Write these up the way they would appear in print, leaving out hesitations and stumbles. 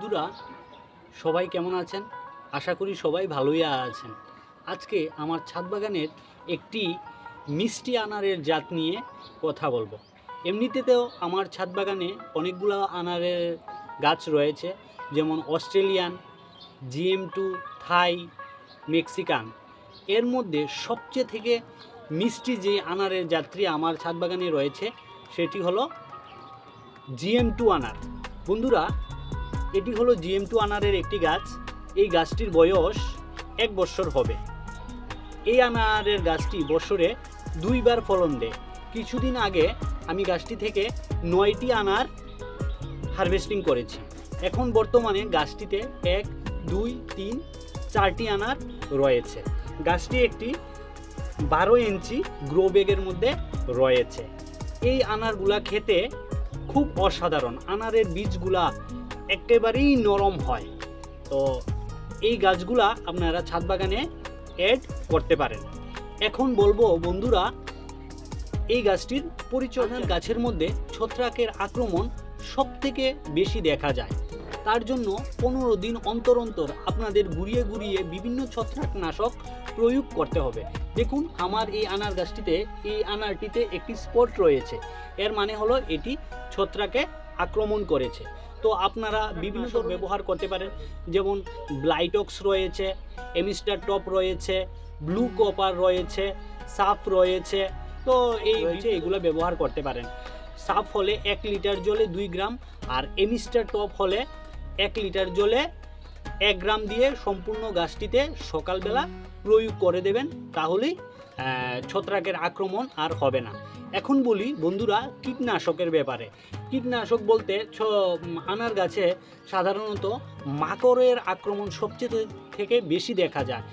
বন্ধুরা সবাই কেমন আছেন? আশা করি সবাই ভালোই আছেন। আজকে আমার ছাদ বাগানের একটি মিষ্টি আনারের জাত নিয়ে কথা বলবো। এমনিতেও আমার ছাদ বাগানে অনেকগুলো আনারের গাছ রয়েছে, যেমন অস্ট্রেলিয়ান, GM2, থাই, মেক্সিকান। এর মধ্যে সবচেয়ে থেকে মিষ্টি যে আনারের জাতটি আমার ছাদ বাগানে রয়েছে সেটি হলো GM2 আনার। বন্ধুরা, এটি হলো GM2 আনারের একটি গাছ। এই গাছটির বয়স 1 বছর হবে। এই আনারের গাছটি বছরে 2 বার ফলন দেয়। কিছুদিন আগে আমি গাছটি থেকে 9টি আনার হারভেস্টিং করেছি। এখন বর্তমানে গাছটিতে 1, 2, 3, 4টি আনার রয়েছে। গাছটি একটি 12 ইঞ্চি গ্রো ব্যাগের মধ্যে রয়েছে। এই আনারগুলা খেতে খুব অসাধারণ। আনারের বীজগুলা একেবারেই নরম হয়। তো এই গাছগুলা আপনারা ছাদ বাগানে অ্যাড করতে পারেন। এখন বলবো বন্ধুরা, এই গাছটির পরিচর্যা। গাছের মধ্যে ছত্রাকের আক্রমণ সব থেকে বেশি দেখা যায়। তার জন্য 15 দিন অন্তর অন্তর আপনাদের ঘুরিয়ে ঘুরিয়ে বিভিন্ন ছত্রাকনাশক প্রয়োগ করতে হবে। দেখুন, আমার এই আনার গাছটিতে, এই আনারটিতে একটি স্পট রয়েছে। এর মানে হলো এটি ছত্রাকে আক্রমণ করেছে। তো আপনারা বিভিন্ন ব্যবহার করতে পারেন, যেমন ব্লাইটক্স রয়েছে, এমিস্টার টপ রয়েছে, ব্লু কপার রয়েছে, সাফ রয়েছে। তো এইগুলো ব্যবহার করতে পারেন। সাফ হলে 1 লিটার জলে 2 গ্রাম, আর এমিস্টার টপ হলে 1 লিটার জলে 1 গ্রাম দিয়ে সম্পূর্ণ গাছটিতে সকালবেলা প্রয়োগ করে দেবেন। তাহলেই ছত্রাকের আক্রমণ আর হবে না। এখন বলি বন্ধুরা কীটনাশকের ব্যাপারে। কীটনাশক বলতে আনার গাছে সাধারণত মাকড়ের আক্রমণ সবচেয়ে থেকে বেশি দেখা যায়।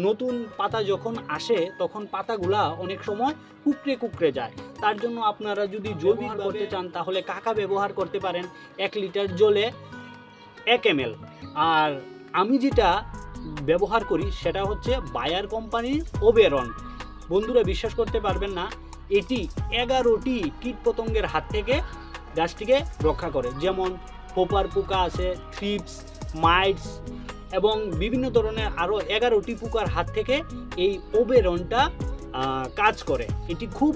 নতুন পাতা যখন আসে তখন পাতাগুলা অনেক সময় কুকড়ে কুকড়ে যায়। তার জন্য আপনারা যদি জৈবিক করতে চান তাহলে কাকা ব্যবহার করতে পারেন 1 লিটার জলে 1 ml। আর আমি যেটা ব্যবহার করি সেটা হচ্ছে বায়ার কোম্পানির ওবেরন। বন্ধুরা, বিশ্বাস করতে পারবেন না, এটি 11টি কীটপতঙ্গের হাত থেকে গাছটিকে রক্ষা করে। যেমন পোপার পোকা আছে, থ্রিপস, মাইটস এবং বিভিন্ন ধরনের আরও 11টি পোকার হাত থেকে এই ওবেরনটা কাজ করে। এটি খুব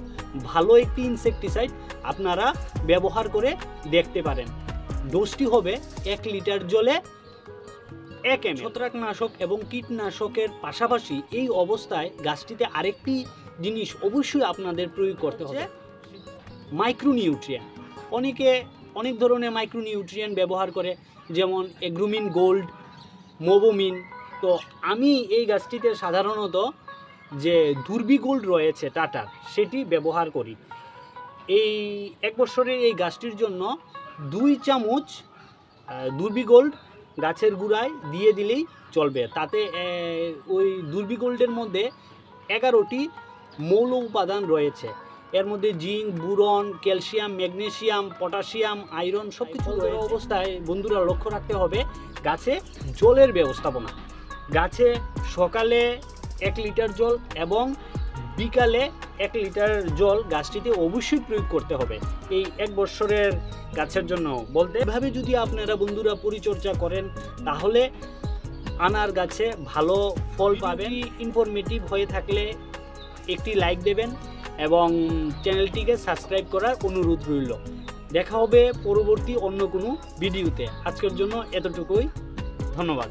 ভালো একটি ইনসেকটিসাইড, আপনারা ব্যবহার করে দেখতে পারেন। ডোজটি হবে 1 লিটার জলে 1 ml। ছত্রাকনাশক এবং কীটনাশকের পাশাপাশি এই অবস্থায় গাছটিতে আরেকটি জিনিস অবশ্যই আপনাদের প্রয়োগ করতে হবে, মাইক্রোনিউট্রিয়েন্ট। অনেকে অনেক ধরনের মাইক্রোনিউট্রিয়েন্ট ব্যবহার করে, যেমন এগ্রোমিন গোল্ড, মোবোমিন। তো আমি এই গাছটিতে সাধারণত যে দুর্বি গোল্ড রয়েছে টাটার, সেটি ব্যবহার করি। এই 1 বছরের এই গাছটির জন্য 2 চামচ দুর্বি গোল্ড গাছের গুঁড়ায় দিয়ে দিলেই চলবে। তাতে ওই দুর্বি গোল্ডের মধ্যে 11টি মৌল উপাদান রয়েছে। এর মধ্যে zinc, boron, calcium, magnesium, potassium, iron সব কিছু অবস্থায় বন্ধুরা লক্ষ্য রাখতে হবে গাছে জলের ব্যবস্থাপনা। গাছে সকালে 1 লিটার জল এবং বিকালে 1 লিটার জল গাছটিতে অবশ্যই প্রয়োগ করতে হবে এই 1 বছরের গাছের জন্য। বলতে এভাবে যদি আপনারা বন্ধুরা পরিচর্যা করেন তাহলে আনার গাছে ভালো ফল পাবেন। ইনফরমেটিভ হয়ে থাকলে একটি লাইক দেবেন এবং চ্যানেলটিকে সাবস্ক্রাইব করার অনুরোধ রইল। দেখা হবে পরবর্তী অন্য কোনো ভিডিওতে। আজকের জন্য এতটুকুই, ধন্যবাদ।